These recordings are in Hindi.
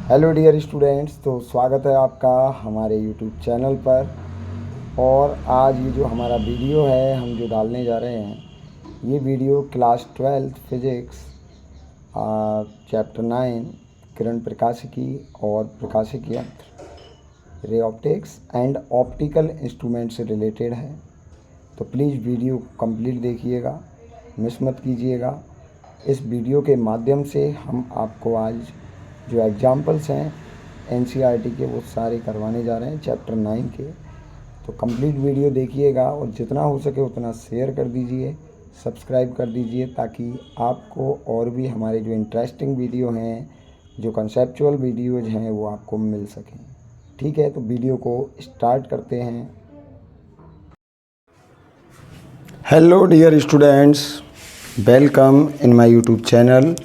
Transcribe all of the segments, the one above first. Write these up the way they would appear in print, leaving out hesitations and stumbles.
हेलो डियर स्टूडेंट्स, तो स्वागत है आपका हमारे यूट्यूब चैनल पर। और आज ये जो हमारा वीडियो है हम जो डालने जा रहे हैं, ये वीडियो क्लास 12 फिज़िक्स चैप्टर 9 किरण प्रकाशिकी और प्रकाशिकी यंत्र ray optics and optical instrument से रिलेटेड है। तो प्लीज़ वीडियो कंप्लीट देखिएगा, मिस मत कीजिएगा। इस वीडियो के माध्यम से हम आपको आज जो एग्जाम्पल्स हैं एनसीईआरटी के वो सारे करवाने जा रहे हैं चैप्टर 9 के। तो कंप्लीट वीडियो देखिएगा और जितना हो सके उतना शेयर कर दीजिए, सब्सक्राइब कर दीजिए, ताकि आपको और भी हमारे जो इंटरेस्टिंग वीडियो हैं, जो कंसेप्चुअल वीडियोज हैं, वो आपको मिल सकें। ठीक है, तो वीडियो को स्टार्ट करते हैं। Hello dear students, welcome in my YouTube channel.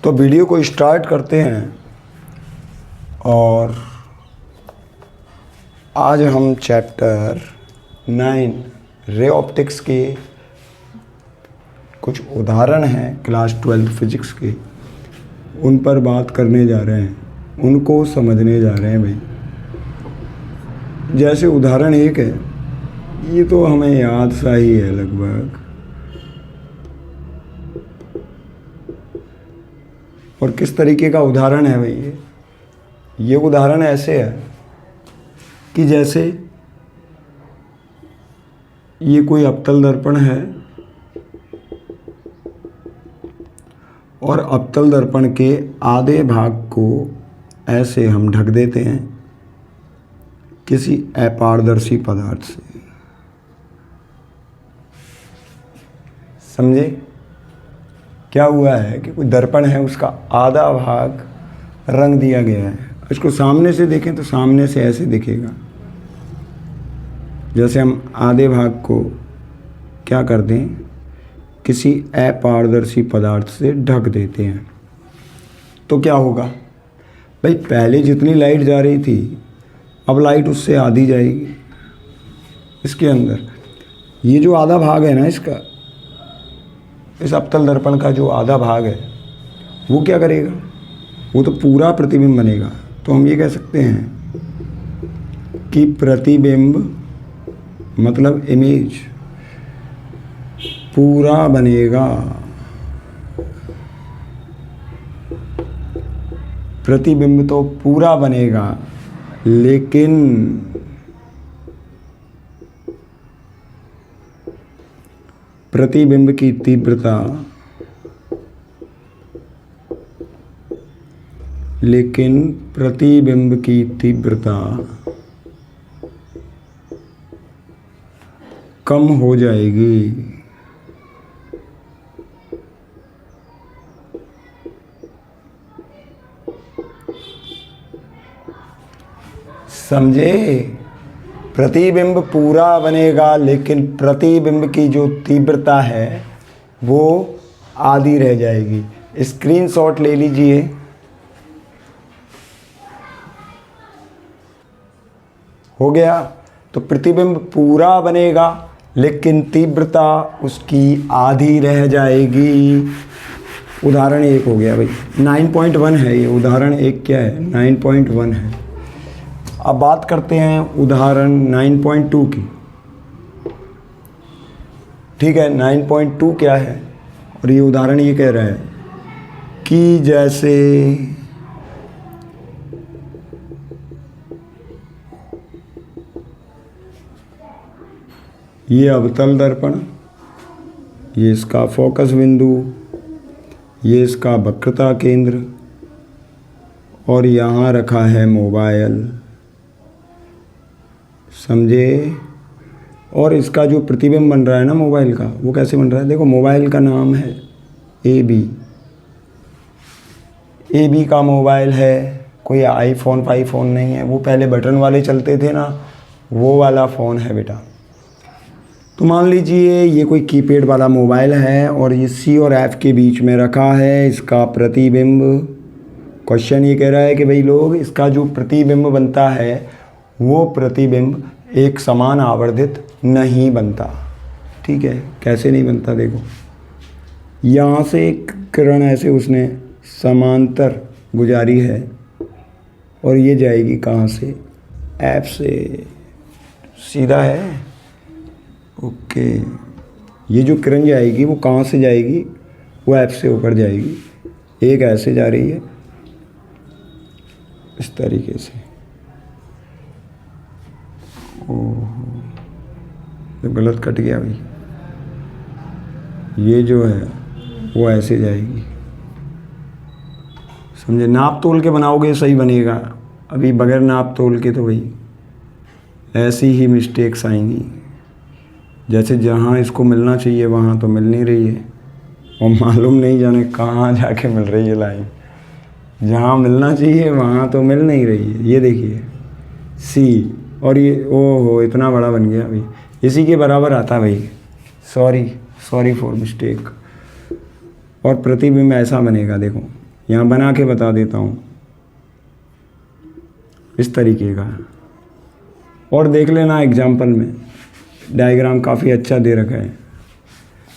तो वीडियो को स्टार्ट करते हैं और आज हम चैप्टर 9 रे ऑप्टिक्स के कुछ उदाहरण हैं क्लास 12 फिज़िक्स के, उन पर बात करने जा रहे हैं, उनको समझने जा रहे हैं भाई। जैसे उदाहरण एक है, ये तो हमें याद सा ही है लगभग, और किस तरीके का उदाहरण है भाई ये उदाहरण ऐसे है कि जैसे ये कोई अवतल दर्पण है और अवतल दर्पण के आधे भाग को ऐसे हम ढक देते हैं किसी अपारदर्शी पदार्थ से। समझे? क्या हुआ है कि कोई दर्पण है, उसका आधा भाग रंग दिया गया है। इसको सामने से देखें तो सामने से ऐसे दिखेगा, जैसे हम आधे भाग को क्या कर दें, किसी अपारदर्शी पदार्थ से ढक देते हैं। तो क्या होगा भाई, पहले जितनी लाइट जा रही थी अब लाइट उससे आधी जाएगी। इसके अंदर ये जो आधा भाग है ना, इसका, इस अवतल दर्पण का जो आधा भाग है, वो क्या करेगा, वो तो पूरा प्रतिबिंब बनेगा। तो हम ये कह सकते हैं कि प्रतिबिंब मतलब इमेज पूरा बनेगा। प्रतिबिंब तो पूरा बनेगा, लेकिन प्रतिबिंब की तीव्रता कम हो जाएगी। समझे? प्रतिबिंब पूरा बनेगा, लेकिन प्रतिबिंब की जो तीव्रता है वो आधी रह जाएगी। स्क्रीनशॉट ले लीजिए। हो गया? तो प्रतिबिंब पूरा बनेगा, लेकिन तीव्रता उसकी आधी रह जाएगी। उदाहरण एक हो गया भाई, 9.1 है ये उदाहरण एक। क्या है? 9.1 है। अब बात करते हैं उदाहरण 9.2 की। ठीक है, 9.2 क्या है? और ये उदाहरण ये कह रहा है कि जैसे ये अवतल दर्पण, ये इसका फोकस बिंदु, ये इसका वक्रता केंद्र, और यहाँ रखा है मोबाइल। समझे? और इसका जो प्रतिबिंब बन रहा है ना मोबाइल का, वो कैसे बन रहा है? देखो, मोबाइल का नाम है AB। AB का मोबाइल है, कोई आईफोन फाईफोन नहीं है, वो पहले बटन वाले चलते थे ना, वो वाला फ़ोन है बेटा। तो मान लीजिए ये कोई कीपैड वाला मोबाइल है और ये C और F के बीच में रखा है इसका प्रतिबिंब। क्वेश्चन ये कह रहा है कि भाई लोग, इसका जो प्रतिबिंब बनता है वो प्रतिबिंब एक समान आवर्धित नहीं बनता। ठीक है, कैसे नहीं बनता? देखो, यहाँ से एक किरण ऐसे उसने समांतर गुजारी है और ये जाएगी कहाँ से, ऐप से, सीधा है। ओके, ये जो किरण जाएगी वो कहाँ से जाएगी, वो ऐप से होकर जाएगी। एक ऐसे जा रही है इस तरीके से, ओह तो गलत कट गया भाई। ये जो है वो ऐसे जाएगी, समझे। नाप तोल के बनाओगे सही बनेगा, अभी बगैर नाप तोल के तो भाई ऐसी ही मिस्टेक्स आएंगी। जैसे जहाँ इसको मिलना चाहिए वहाँ तो मिल नहीं रही है, और मालूम नहीं जाने कहाँ जाके मिल रही है लाइन। जहाँ मिलना चाहिए वहाँ तो मिल नहीं रही है। ये देखिए सी, और ये ओहो इतना बड़ा बन गया भाई, इसी के बराबर आता भाई। Sorry for mistake. और प्रतिबिंब ऐसा बनेगा, देखो यहाँ बना के बता देता हूँ, इस तरीके का। और देख लेना एग्जाम्पल में, डायग्राम काफ़ी अच्छा दे रखा है।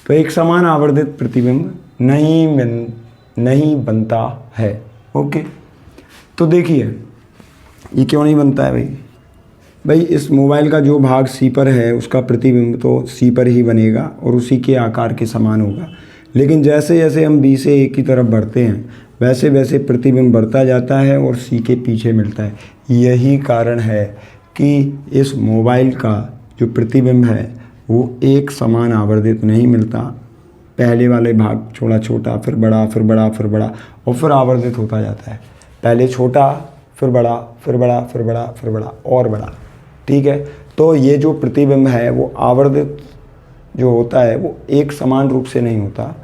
तो एक समान आवर्धित प्रतिबिंब नहीं बनता है। ओके, तो देखिए ये क्यों नहीं बनता है भाई। इस मोबाइल का जो भाग सी पर है उसका प्रतिबिंब तो सी पर ही बनेगा और उसी के आकार के समान होगा। लेकिन जैसे जैसे हम बी से ए की तरफ बढ़ते हैं वैसे वैसे प्रतिबिंब बढ़ता जाता है और सी के पीछे मिलता है। यही कारण है कि इस मोबाइल का जो प्रतिबिंब है वो एक समान आवर्धित नहीं मिलता। पहले वाले भाग छोटा छोटा, फिर बड़ा, फिर बड़ा, फिर बड़ा, और फिर आवर्धित होता जाता है। पहले छोटा, फिर बड़ा, फिर बड़ा, फिर बड़ा, फिर बड़ा और बड़ा। ठीक है, तो ये जो प्रतिबिंब है वो आवर्धित जो होता है वो एक समान रूप से नहीं होता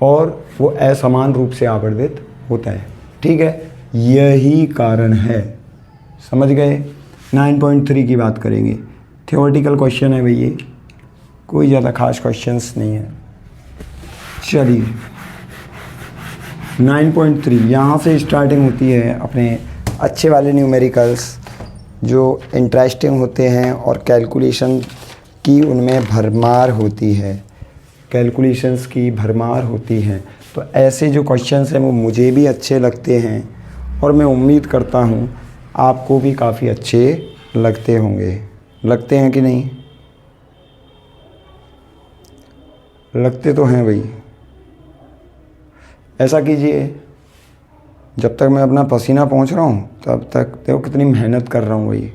और वो असमान रूप से आवर्धित होता है। ठीक है, यही कारण है। समझ गए। 9.3 की बात करेंगे। थ्योरेटिकल क्वेश्चन है भाई, ये कोई ज़्यादा खास क्वेश्चंस नहीं है। चलिए 9.3 यहाँ से स्टार्टिंग होती है अपने अच्छे वाले न्यूमेरिकल्स जो इंटरेस्टिंग होते हैं और कैलकुलेशन की उनमें भरमार होती है, कैलकुलेशंस की भरमार होती हैं। तो ऐसे जो क्वेश्चंस हैं वो मुझे भी अच्छे लगते हैं और मैं उम्मीद करता हूँ आपको भी काफ़ी अच्छे लगते होंगे। लगते हैं कि नहीं? लगते तो हैं भाई। ऐसा कीजिए, जब तक मैं अपना पसीना पहुँच रहा हूँ तब तक देखो कितनी मेहनत कर रहा हूँ भाई।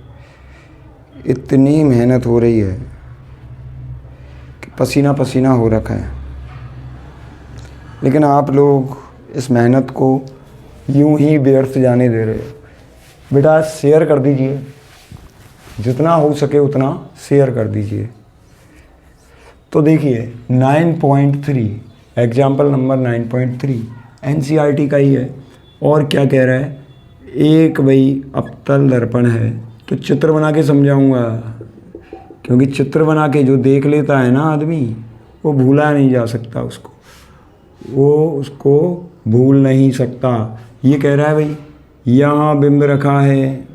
इतनी मेहनत हो रही है कि पसीना पसीना हो रखा है, लेकिन आप लोग इस मेहनत को यूं ही व्यर्थ जाने दे रहे हो। बेटा शेयर कर दीजिए, जितना हो सके उतना शेयर कर दीजिए। तो देखिए 9.3 एग्जाम्पल नंबर 9.3 एनसीईआरटी का ही है। और क्या कह रहा है, एक भाई अवतल दर्पण है। तो चित्र बना के समझाऊंगा, क्योंकि चित्र बना के जो देख लेता है ना आदमी वो भूला नहीं जा सकता, उसको भूल नहीं सकता। ये कह रहा है भाई यहाँ बिंब रखा है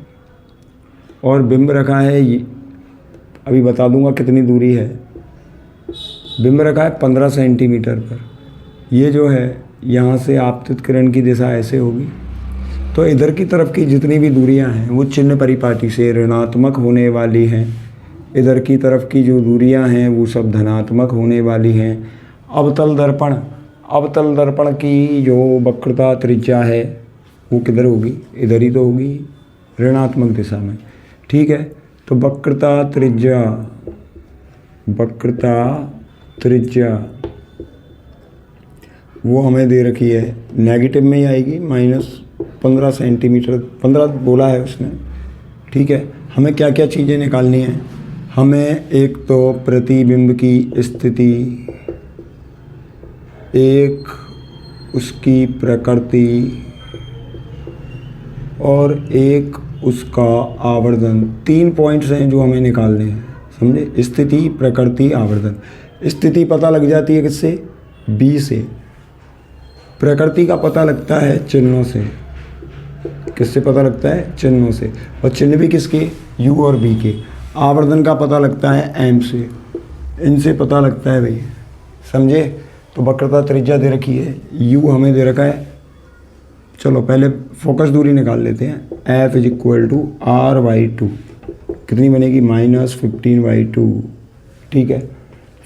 और बिंब रखा है, अभी बता दूंगा कितनी दूरी है। बिंब रखा है 15 सेंटीमीटर पर। ये जो है यहाँ से आपतित किरण की दिशा ऐसे होगी, तो इधर की तरफ की जितनी भी दूरियां हैं वो चिन्ह परिपाटी से ऋणात्मक होने वाली हैं। इधर की तरफ की जो दूरियां हैं वो सब धनात्मक होने वाली हैं। अवतल दर्पण की जो वक्रता त्रिज्या है वो किधर होगी, इधर ही तो होगी, ऋणात्मक दिशा में। ठीक है, तो वक्रता त्रिज्या वो हमें दे रखी है, नेगेटिव में ही आएगी, -15 सेंटीमीटर, 15 बोला है उसने। ठीक है, हमें क्या क्या चीज़ें निकालनी हैं। हमें एक तो प्रतिबिंब की स्थिति, एक उसकी प्रकृति और एक उसका आवर्धन। 3 पॉइंट्स हैं जो हमें निकालने हैं, समझे। स्थिति, प्रकृति, आवर्धन। स्थिति पता लग जाती है किससे, बी से। प्रकृति का पता लगता है चिन्हों से। किससे पता लगता है, चिन्हों से। और चिन्ह भी किसके, यू और बी के। आवर्धन का पता लगता है एम से। इनसे पता लगता है भाई, समझे। तो वक्रता त्रिज्या दे रखी है, यू हमें दे रखा है चलो पहले फोकस दूरी निकाल लेते हैं। F is equal to R/2 कितनी बनेगी -15/2। ठीक है,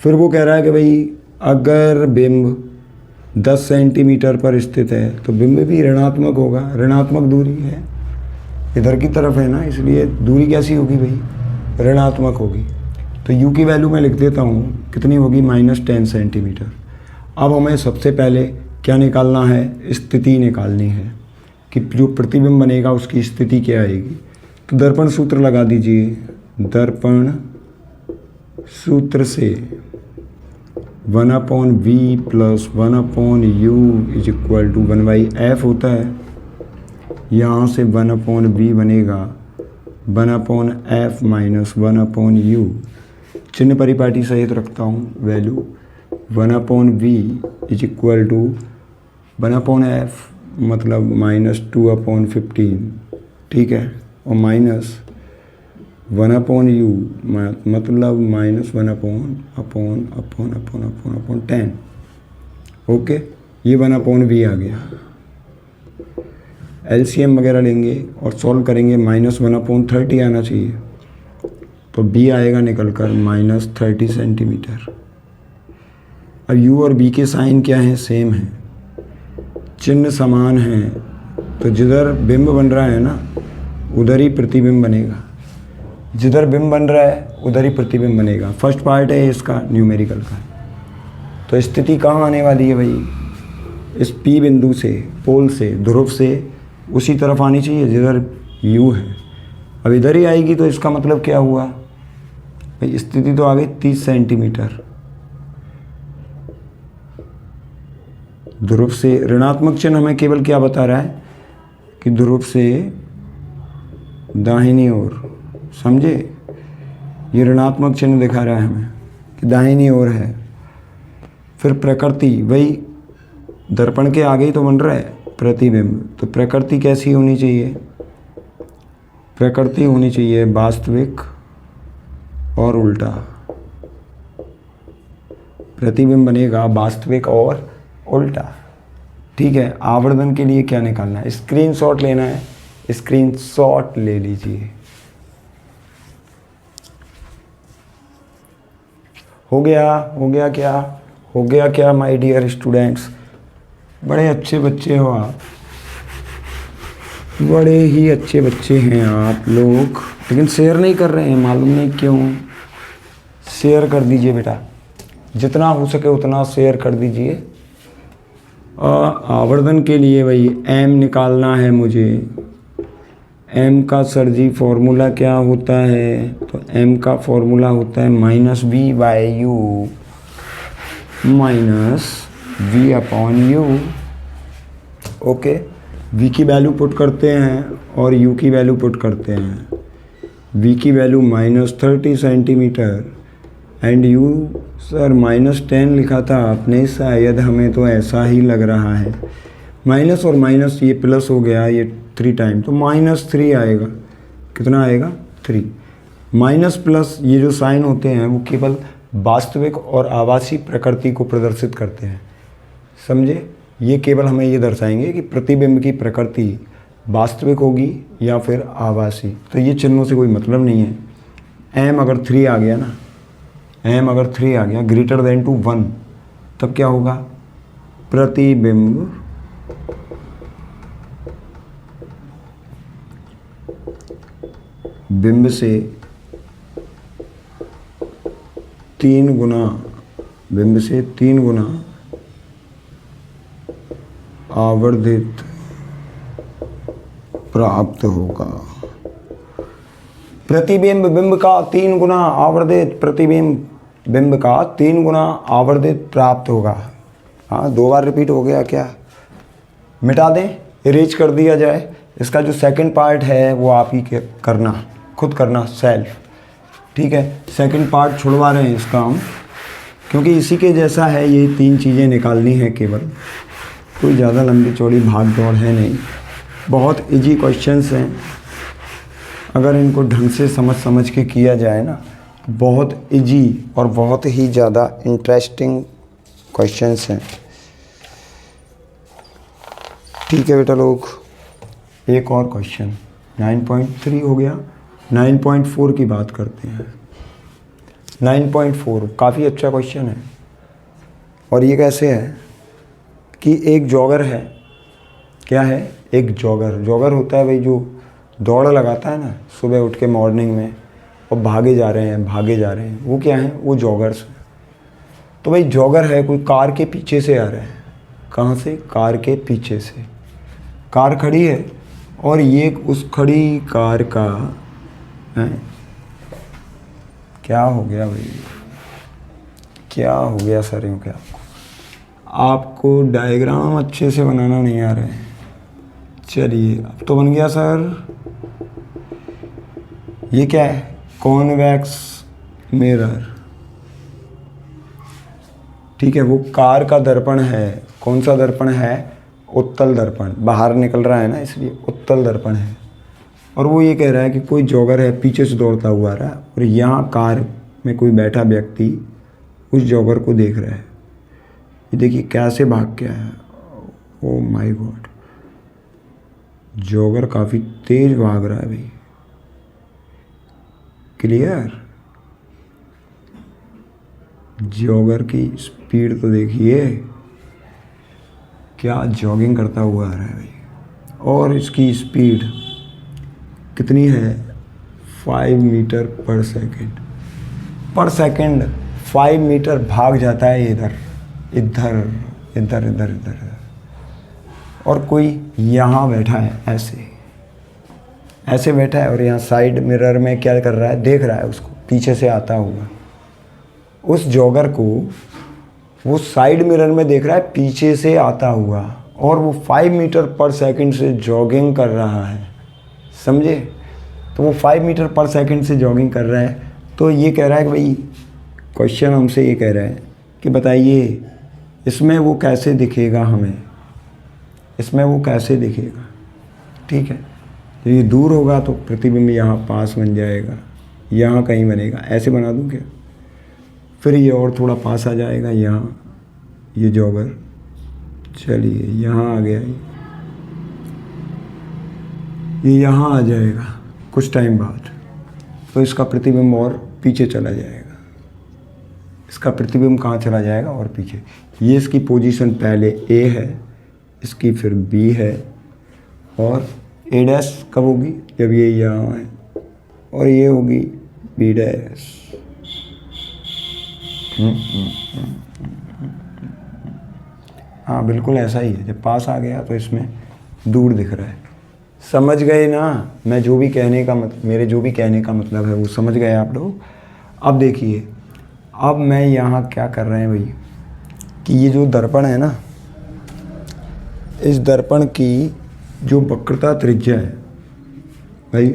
फिर वो कह रहा है कि भाई अगर बिंब 10 सेंटीमीटर पर स्थित है तो बिंब भी ऋणात्मक होगा, ऋणात्मक दूरी है, इधर की तरफ है ना, इसलिए दूरी कैसी होगी भाई, ऋणात्मक होगी। तो u की वैल्यू मैं लिख देता हूँ, कितनी होगी -10 सेंटीमीटर। अब हमें सबसे पहले क्या निकालना है, स्थिति निकालनी है कि जो प्रतिबिंब बनेगा उसकी स्थिति क्या आएगी। तो दर्पण सूत्र लगा दीजिए, दर्पण सूत्र से 1/v + 1/u is equal to 1/f होता है। यहाँ से 1/v बनेगा 1/f - 1/u। चिन्ह परिपाटी सहित रखता हूँ value 1/v is equal to 1/f मतलब -2/15। ठीक है, और माइनस 1/u मतलब -1/10। ओके, ये 1/v आ गया। LCM वगैरह लेंगे और सॉल्व करेंगे, -1/30 आना चाहिए, तो b आएगा निकल कर -30 सेंटीमीटर। अब u और b के साइन क्या हैं, सेम हैं, चिन्ह समान हैं, तो जिधर बिंब बन रहा है ना उधर ही प्रतिबिंब बनेगा, जिधर बिंब बन रहा है उधर ही प्रतिबिंब बनेगा। फर्स्ट पार्ट है इसका न्यूमेरिकल का। तो स्थिति कहाँ आने वाली है भाई, इस P बिंदु से, पोल से, ध्रुव से उसी तरफ आनी चाहिए जिधर u है। अब इधर ही आएगी तो इसका मतलब क्या हुआ भाई, स्थिति तो आ गई 30 सेंटीमीटर। ध्रुव से ऋणात्मक चिन्ह हमें केवल क्या बता रहा है कि ध्रुव से दाहिनी ओर, समझे, ये ऋणात्मक चिन्ह दिखा रहा है हमें कि दाहिनी ओर है। फिर प्रकृति, वही दर्पण के आगे ही तो बन रहा है प्रतिबिंब, तो प्रकृति कैसी होनी चाहिए, प्रकृति होनी चाहिए वास्तविक और उल्टा। प्रतिबिंब बनेगा वास्तविक और उल्टा। ठीक है, आवर्धन के लिए क्या निकालना है, स्क्रीनशॉट लेना है, स्क्रीनशॉट ले लीजिए। हो गया क्या माय डियर स्टूडेंट्स, बड़े अच्छे बच्चे हो आप, बड़े ही अच्छे बच्चे हैं आप लोग, लेकिन शेयर नहीं कर रहे हैं, मालूम नहीं क्यों। शेयर कर दीजिए बेटा, जितना हो सके उतना शेयर कर दीजिए। आवर्धन के लिए भाई m निकालना है मुझे। m का सर जी फॉर्मूला क्या होता है, तो m का फॉर्मूला होता है -v/u -v/u। ओके, v की वैल्यू पुट करते हैं और u की वैल्यू पुट करते हैं। v की value -30 centimetre and u sir -10 लिखा था आपने, शायद हमें तो ऐसा ही लग रहा है। माइनस और माइनस ये प्लस हो गया, ये 3 टाइम, तो -3 आएगा। कितना आएगा, 3। माइनस प्लस ये जो साइन होते हैं वो केवल वास्तविक और आभासी प्रकृति को प्रदर्शित करते हैं, समझे। ये केवल हमें ये दर्शाएंगे कि प्रतिबिंब की प्रकृति वास्तविक होगी या फिर आभासी। तो ये चिन्हों से कोई मतलब नहीं है। m अगर 3 आ गया ना, m अगर 3 आ गया ग्रेटर देन टू 1, तब क्या होगा, प्रतिबिंब बिंब से 3 गुना, बिंब से 3 गुना आवर्धित प्राप्त होगा। प्रतिबिंब बिंब का 3 गुना आवर्धित, प्रतिबिंब बिंब का 3 गुना आवर्धित प्राप्त होगा। हाँ, 2 बार रिपीट हो गया क्या, मिटा दें, इरेज कर दिया जाए। इसका जो सेकंड पार्ट है वो आप ही करना, खुद करना, सेल्फ। ठीक है, सेकंड पार्ट छुड़वा रहे हैं इसका हम, क्योंकि इसी के जैसा है। ये 3 चीज़ें निकालनी है केवल, कोई ज़्यादा लंबी चौड़ी भाग दौड़ है नहीं। बहुत इजी क्वेश्चंस हैं, अगर इनको ढंग से समझ के किया जाए ना, बहुत इजी और बहुत ही ज़्यादा इंटरेस्टिंग क्वेश्चंस हैं। ठीक है बेटा लोग, एक और क्वेश्चन 9.3 हो गया। 9.4 की बात करते हैं। 9.4 काफ़ी अच्छा क्वेश्चन है। और ये कैसे है कि एक जॉगर है। क्या है? एक जॉगर। जॉगर होता है भाई जो दौड़ लगाता है ना सुबह उठ के मॉर्निंग में, और भागे जा रहे हैं, वो क्या है? वो जॉगर्स हैं। तो भाई जॉगर है, कोई कार के पीछे से आ रहा है। कहाँ से? कार के पीछे से। कार खड़ी है और ये उस खड़ी कार का है। क्या हो गया भाई? क्या हो गया सर? यूँ क्या आपको डायग्राम अच्छे से बनाना नहीं आ रहा है? चलिए अब तो बन गया सर। ये क्या है? Convex mirror. ठीक है, वो कार का दर्पण है। कौन सा दर्पण है? उत्तल दर्पण। बाहर निकल रहा है ना, इसलिए उत्तल दर्पण है। और वो ये कह रहा है कि कोई जॉगर है पीछे से दौड़ता हुआ आ रहा है, और यहाँ कार में कोई बैठा व्यक्ति उस जॉगर को देख रहा है। ये देखिए कैसे भाग के आया। ओ माय गॉड, जॉगर काफ़ी तेज भाग रहा है भाई। क्लियर? जॉगर की स्पीड तो देखिए, क्या जॉगिंग करता हुआ आ रहा है भाई। और इसकी स्पीड कितनी है? 5 मीटर पर सेकेंड। 5 मीटर भाग जाता है इधर इधर इधर इधर इधर। और कोई यहाँ बैठा है, ऐसे बैठा है, और यहाँ साइड मिरर में क्या कर रहा है? देख रहा है उसको पीछे से आता हुआ। उस जॉगर को वो साइड मिरर में देख रहा है पीछे से आता हुआ, और वो 5 मीटर पर सेकंड से जॉगिंग कर रहा है। समझे? तो वो 5 मीटर पर सेकंड से जॉगिंग कर रहा है। तो ये कह रहा है कि भाई, क्वेश्चन हमसे ये कह रहा है कि बताइए इसमें वो कैसे दिखेगा हमें, इसमें वो कैसे दिखेगा। ठीक है, तो ये दूर होगा तो प्रतिबिंब यहाँ पास बन जाएगा, यहाँ कहीं बनेगा। ऐसे बना दूँ क्या? फिर ये और थोड़ा पास आ जाएगा, यहाँ ये जॉगर। चलिए यहाँ आ गया, ये यहाँ आ जाएगा कुछ टाइम बाद। तो इसका प्रतिबिंब और पीछे चला जाएगा। इसका प्रतिबिंब कहाँ चला जाएगा? और पीछे। ये इसकी पोजीशन पहले ए है, इसकी फिर बी है, और ए डैश कब होगी? जब ये यहाँ है, और ये होगी बी डैश। हाँ बिल्कुल ऐसा ही है। जब पास आ गया तो इसमें दूर दिख रहा है। समझ गए ना? मैं जो भी कहने का मेरे जो भी कहने का मतलब है वो समझ गए आप लोग। अब देखिए, अब मैं यहाँ क्या कर रहे हैं भाई कि ये जो दर्पण है ना, इस दर्पण की जो वक्रता त्रिज्या है भाई,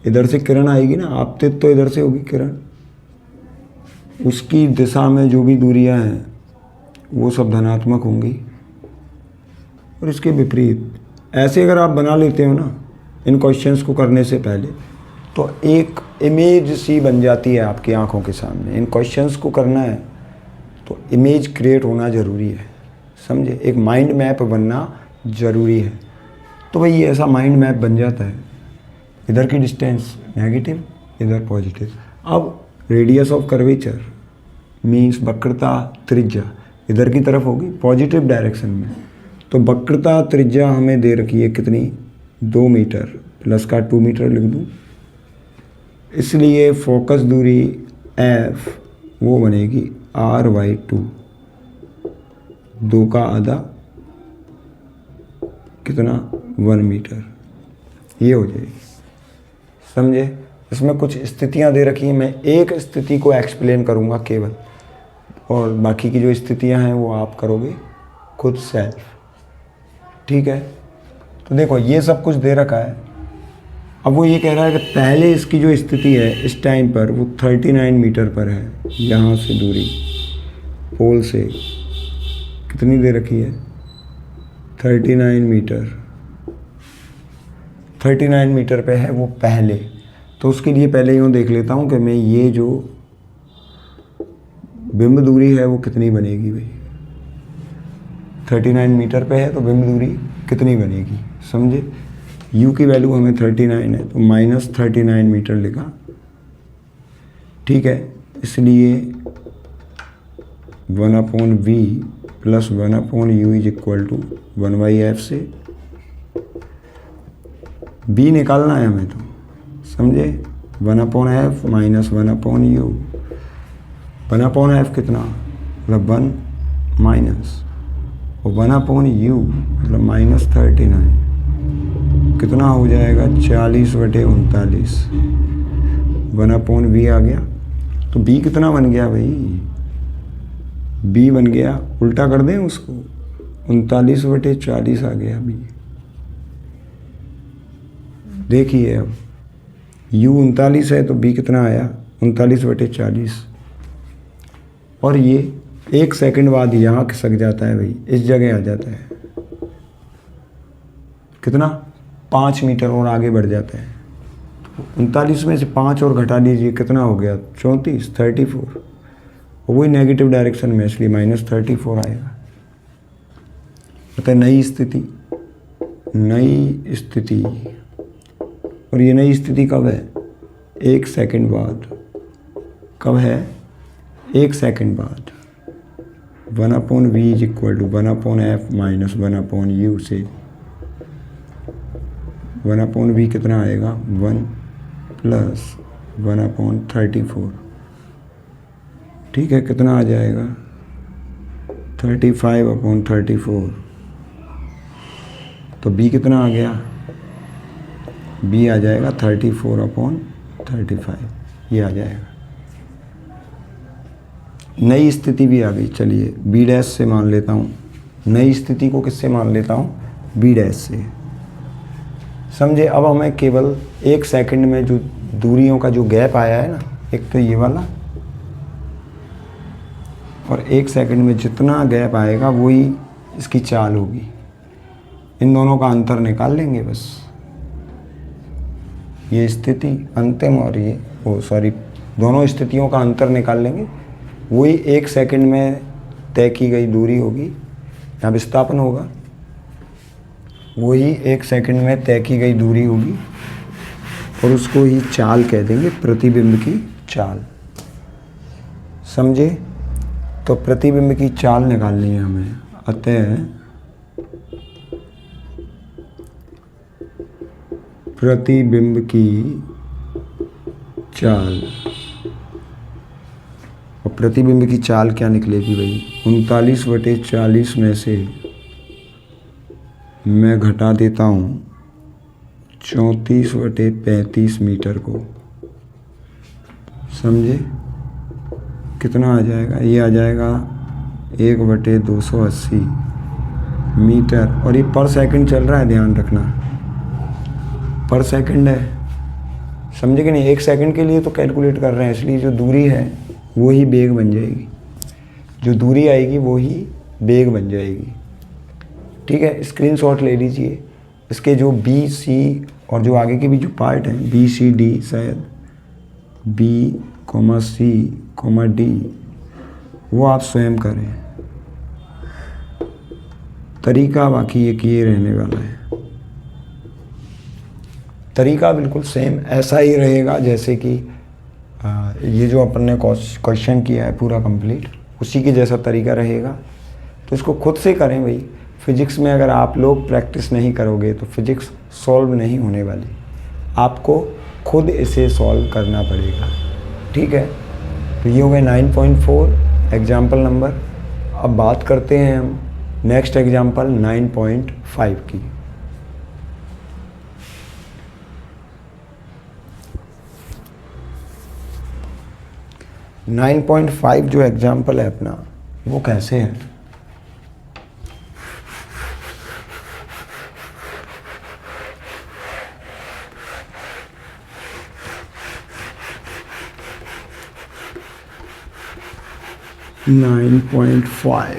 इधर से किरण आएगी ना, आपतित तो इधर से होगी किरण, उसकी दिशा में जो भी दूरियां हैं वो सब धनात्मक होंगी। और इसके विपरीत ऐसे अगर आप बना लेते हो ना इन क्वेश्चंस को करने से पहले, तो एक इमेज सी बन जाती है आपकी आंखों के सामने। इन क्वेश्चंस को करना है तो इमेज क्रिएट होना ज़रूरी है। समझे? एक माइंड मैप बनना ज़रूरी है। तो भाई ऐसा माइंड मैप बन जाता है। इधर की डिस्टेंस नेगेटिव, इधर पॉजिटिव। अब रेडियस ऑफ कर्वेचर मीन्स वक्रता त्रिज्या इधर की तरफ होगी, पॉजिटिव डायरेक्शन में। तो वक्रता त्रिज्या हमें दे रखी है कितनी? 2 मीटर, प्लस का 2 मीटर लिख दूँ। इसलिए फोकस दूरी F वो बनेगी R/2, 2 का आधा कितना? 1 मीटर। ये हो जाएगी। समझे? इसमें कुछ स्थितियां दे रखी हैं, मैं एक स्थिति को एक्सप्लेन करूंगा केवल, और बाकी की जो स्थितियां हैं वो आप करोगे खुद सेल्फ। ठीक है? तो देखो ये सब कुछ दे रखा है। अब वो ये कह रहा है कि पहले इसकी जो स्थिति है इस टाइम पर वो 39 मीटर पर है। यहाँ से दूरी पोल से कितनी दे रखी है? 39 मीटर। 39 मीटर पे है वो पहले। तो उसके लिए पहले यूँ देख लेता हूँ कि मैं ये जो बिंब दूरी है वो कितनी बनेगी भाई। 39 मीटर पे है तो बिंब दूरी कितनी बनेगी, समझे। u की वैल्यू हमें 39 है तो -39 मीटर लिखा, ठीक है। इसलिए 1/v + 1/u = 1/f से b निकालना है हमें, तो समझे। 1/f - 1/u, 1/f कितना मतलब 1 माइनस, और 1/u मतलब -39 कितना हो जाएगा 40/39, 1/v आ गया। तो b कितना बन गया भाई, b बन गया, उल्टा कर दें उसको, 39/40 आ गया b। देखिए अब u 39 है तो b कितना आया 39/40, और ये 1 सेकंड बाद यहाँ खिसक जाता है भाई, इस जगह आ जाता है, कितना 5 मीटर और आगे बढ़ जाता है। 39 में से 5 और घटा दीजिए, कितना हो गया 34, वही नेगेटिव डायरेक्शन में, इसलिए -34 आएगा। मतलब नई स्थिति, और ये नई स्थिति कब है 1 सेकंड बाद, कब है 1 सेकंड बाद। 1/v = 1/f - 1/u से 1/v कितना आएगा 1 + 1/34, ठीक है। कितना आ जाएगा 35/34, तो b कितना आ गया, b आ जाएगा 34/35, ये आ जाएगा। नई स्थिति भी आ गई, चलिए b' से मान लेता हूँ, नई स्थिति को किससे मान लेता हूँ b' से, समझे। अब हमें केवल 1 सेकंड में जो दूरियों का जो गैप आया है ना, एक तो ये वाला, और 1 सेकंड में जितना गैप आएगा वही इसकी चाल होगी, इन दोनों का अंतर निकाल लेंगे बस। ये स्थिति अंतिम और ये दोनों स्थितियों का अंतर निकाल लेंगे, वही 1 सेकंड में तय की गई दूरी होगी, यहाँ विस्थापन होगा, वही 1 सेकंड में तय की गई दूरी होगी, और उसको ही चाल कह देंगे, प्रतिबिंब की चाल, समझे। तो प्रतिबिंब की चाल निकालनी है हमें, अतः प्रतिबिंब की चाल, और प्रतिबिंब की चाल क्या निकलेगी भाई 39/40 में से मैं घटा देता हूँ 34/35 मीटर को, समझे। कितना आ जाएगा, ये आ जाएगा 1/280 मीटर, और ये पर सेकंड चल रहा है, ध्यान रखना पर सेकंड है, समझे कि नहीं। 1 सेकंड के लिए तो कैलकुलेट कर रहे हैं, इसलिए जो दूरी है वो ही बेग बन जाएगी, जो दूरी आएगी वो ही बेग बन जाएगी, ठीक है। स्क्रीनशॉट ले लीजिए इसके, जो बी सी और जो आगे के भी जो पार्ट हैं BCD, शायद B, C, D, वो आप स्वयं करें, तरीका बाकी एक ये रहने वाला है। तरीका बिल्कुल सेम ऐसा ही रहेगा जैसे कि ये जो अपन ने क्वेश्चन किया है पूरा कंप्लीट, उसी के जैसा तरीका रहेगा। तो इसको खुद से करें भाई, फिजिक्स में अगर आप लोग प्रैक्टिस नहीं करोगे तो फिजिक्स सॉल्व नहीं होने वाली, आपको खुद इसे सॉल्व करना पड़ेगा, ठीक है। तो ये हो गए 9.4 एग्जाम्पल नंबर। अब बात करते हैं हम नेक्स्ट एग्जाम्पल 9.5 की। नाइन 9.5 जो एग्जाम्पल है अपना, वो कैसे है, नाइन 9.5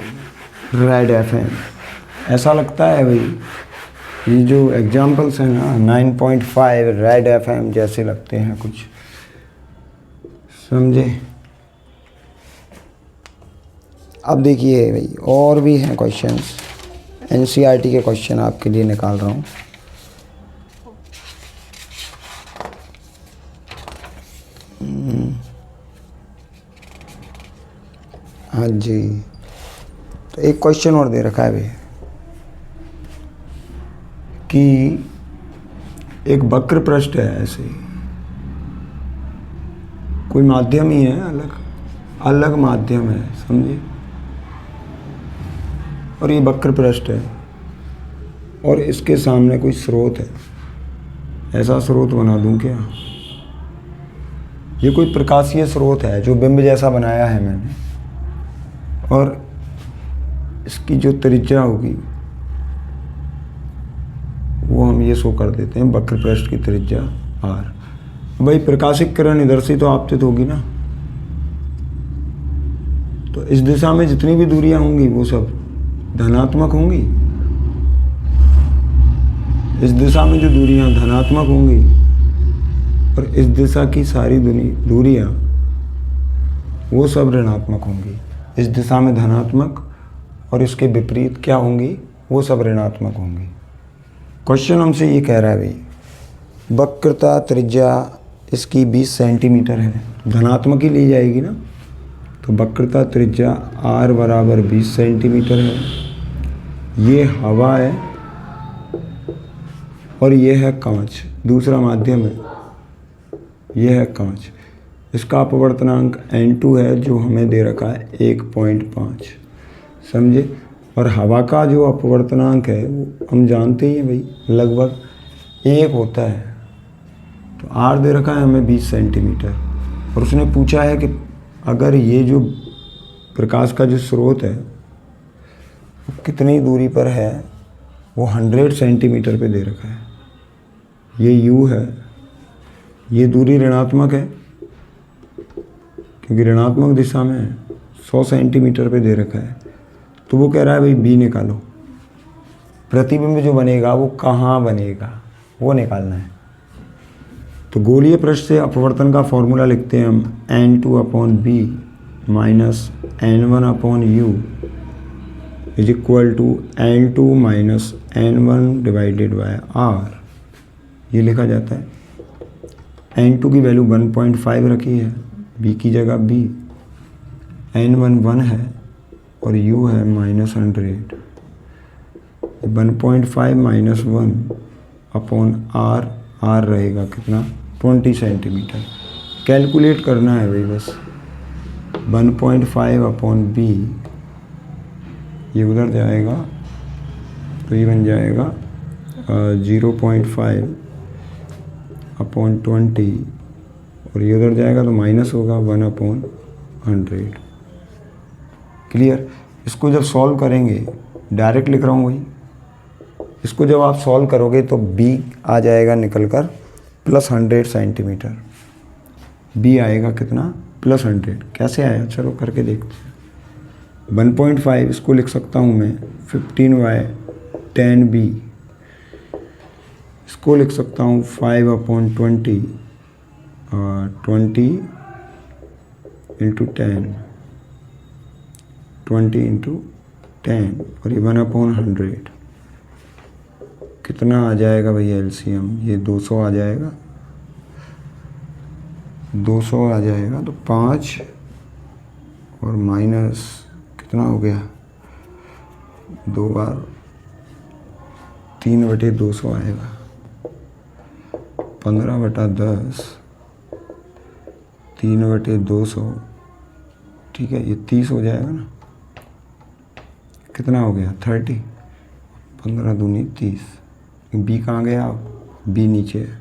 रेड FM। ऐसा लगता है भाई ये जो एग्जाम्पल्स हैं ना 9.5 रेड FM जैसे लगते हैं कुछ, समझे। अब देखिए भाई और भी हैं क्वेश्चंस, NCERT के क्वेश्चन आपके लिए निकाल रहा हूँ। हाँ जी, तो एक क्वेश्चन और दे रखा है भैया कि एक वक्र पृष्ठ है, ऐसे कोई माध्यम ही है, अलग अलग माध्यम है, समझे, और ये वक्र पृष्ठ है और इसके सामने कोई स्रोत है। ऐसा स्रोत बना दूं क्या? ये कोई प्रकाशीय स्रोत है जो बिंब जैसा बनाया है मैंने, और इसकी जो त्रिज्या होगी वो हम ये शो कर देते हैं, वक्र पृष्ठ की त्रिज्या r। भाई प्रकाशिक किरण इधर से तो आपतित होगी ना, तो इस दिशा में जितनी भी दूरियां होंगी वो सब धनात्मक होंगी। इस दिशा में जो दूरियां धनात्मक होंगी और इस दिशा की सारी दूरियां वो सब ऋणात्मक होंगी। इस दिशा में धनात्मक और इसके विपरीत क्या होंगी? वो सब ऋणात्मक होंगी। क्वेश्चन हमसे ये कह रहा है भाई वक्रता त्रिज्या इसकी 20 सेंटीमीटर है, धनात्मक ही ली जाएगी ना, तो वक्रता त्रिज्या r बराबर 20 सेंटीमीटर है। ये हवा है और ये है कांच, दूसरा माध्यम है, ये है कांच। इसका अपवर्तनांक n2 है जो हमें दे रखा है 1.5, समझे। और हवा का जो अपवर्तनांक है वो हम जानते ही हैं भाई, लगभग 1 होता है। तो r दे रखा है हमें 20 सेंटीमीटर, और उसने पूछा है कि अगर ये जो प्रकाश का जो स्रोत है वो कितनी दूरी पर है, वो 100 सेंटीमीटर पे दे रखा है। ये u है, ये दूरी ऋणात्मक है क्योंकि ऋणात्मक दिशा में 100 सेंटीमीटर पे दे रखा है। तो वो कह रहा है भाई b निकालो, प्रतिबिंब जो बनेगा वो कहाँ बनेगा वो निकालना है। तो गोलीय पृष्ठ से अपवर्तन का फॉर्मूला लिखते हैं हम, n2/b minus n1/u is equal to n2 minus n1 divided by r। ये लिखा जाता है। n2 की वैल्यू 1.5 रखी है, b की जगह b, n1 1 है और u है -100। 1.5 माइनस 1/r, r रहेगा कितना? 20 सेंटीमीटर। कैलकुलेट करना है भाई बस। 1.5/b ये उधर जाएगा तो ये बन जाएगा 0.5/20, और ये उधर जाएगा तो माइनस होगा 1/100। क्लियर? इसको जब सॉल्व करेंगे, डायरेक्ट लिख रहा हूँ भाई, इसको जब आप सॉल्व करोगे तो b आ जाएगा निकल कर +100 सेंटीमीटर। b आएगा कितना? +100। कैसे आया? चलो करके देखते हैं। 1.5 इसको लिख सकता हूँ मैं 15/10b, इसको लिख सकता हूँ 5/20, 20 × 10, 20 × 10, और ये 1/100 कितना आ जाएगा भैया एलसीएम? ये 200 आ जाएगा, 200 आ जाएगा। तो 5 और माइनस कितना हो गया? 2 बार 3/200 आएगा, 15/10, 3/200, ठीक है। ये 30 हो जाएगा ना, कितना हो गया? 30, 15 दूनी 30। बी कहाँ गया? बी नीचे है,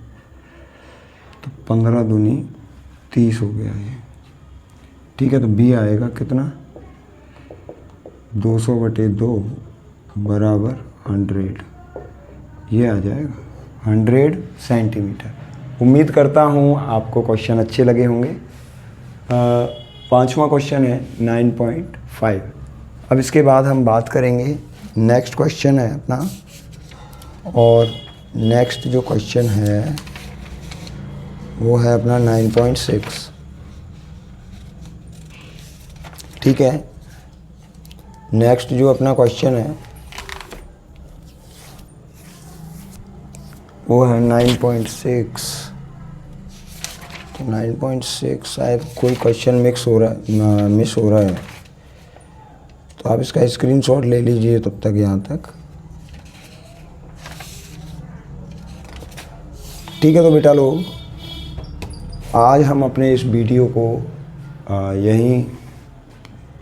तो 15 दूनी 30 हो गया ये, ठीक है। तो बी आएगा कितना? 200/2 बराबर 100, ये आ जाएगा 100 सेंटीमीटर। उम्मीद करता हूँ आपको क्वेश्चन अच्छे लगे होंगे। 5वां क्वेश्चन है 9.5। अब इसके बाद हम बात करेंगे, नेक्स्ट क्वेश्चन है अपना, और नेक्स्ट जो क्वेश्चन है वो है अपना 9.6, ठीक है। नेक्स्ट जो अपना क्वेश्चन है वो है 9.6। तो 9.6 शायद कोई क्वेश्चन मिस हो रहा है, तो आप इसका स्क्रीनशॉट ले लीजिए तब तक यहाँ तक। ठीक है, तो बेटा लोग आज हम अपने इस वीडियो को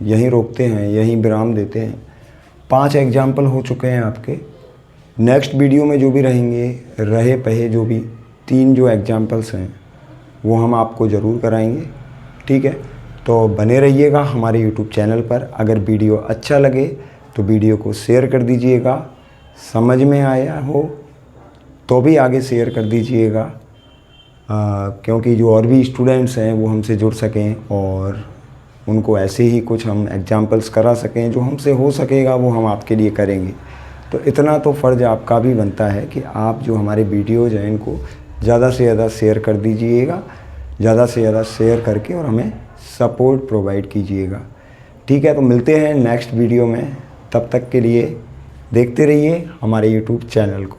यहीं रोकते हैं, यहीं विराम देते हैं। 5 एग्जाम्पल हो चुके हैं आपके। नेक्स्ट वीडियो में जो भी रहे पहे जो भी 3 जो एग्जाम्पल्स हैं वो हम आपको ज़रूर कराएंगे। ठीक है, तो बने रहिएगा हमारे YouTube चैनल पर। अगर वीडियो अच्छा लगे तो वीडियो को शेयर कर दीजिएगा, समझ में आया हो तो भी आगे शेयर कर दीजिएगा, क्योंकि जो और भी स्टूडेंट्स हैं वो हमसे जुड़ सकें और उनको ऐसे ही कुछ हम एग्जाम्पल्स करा सकें। जो हमसे हो सकेगा वो हम आपके लिए करेंगे। तो इतना तो फ़र्ज़ आपका भी बनता है कि आप जो हमारे वीडियोज़ हैं इनको ज़्यादा से ज़्यादा शेयर कर दीजिएगा, ज़्यादा से ज़्यादा शेयर करके और हमें सपोर्ट प्रोवाइड कीजिएगा। ठीक है, तो मिलते हैं नेक्स्ट वीडियो में। तब तक के लिए देखते रहिए हमारे YouTube चैनल को।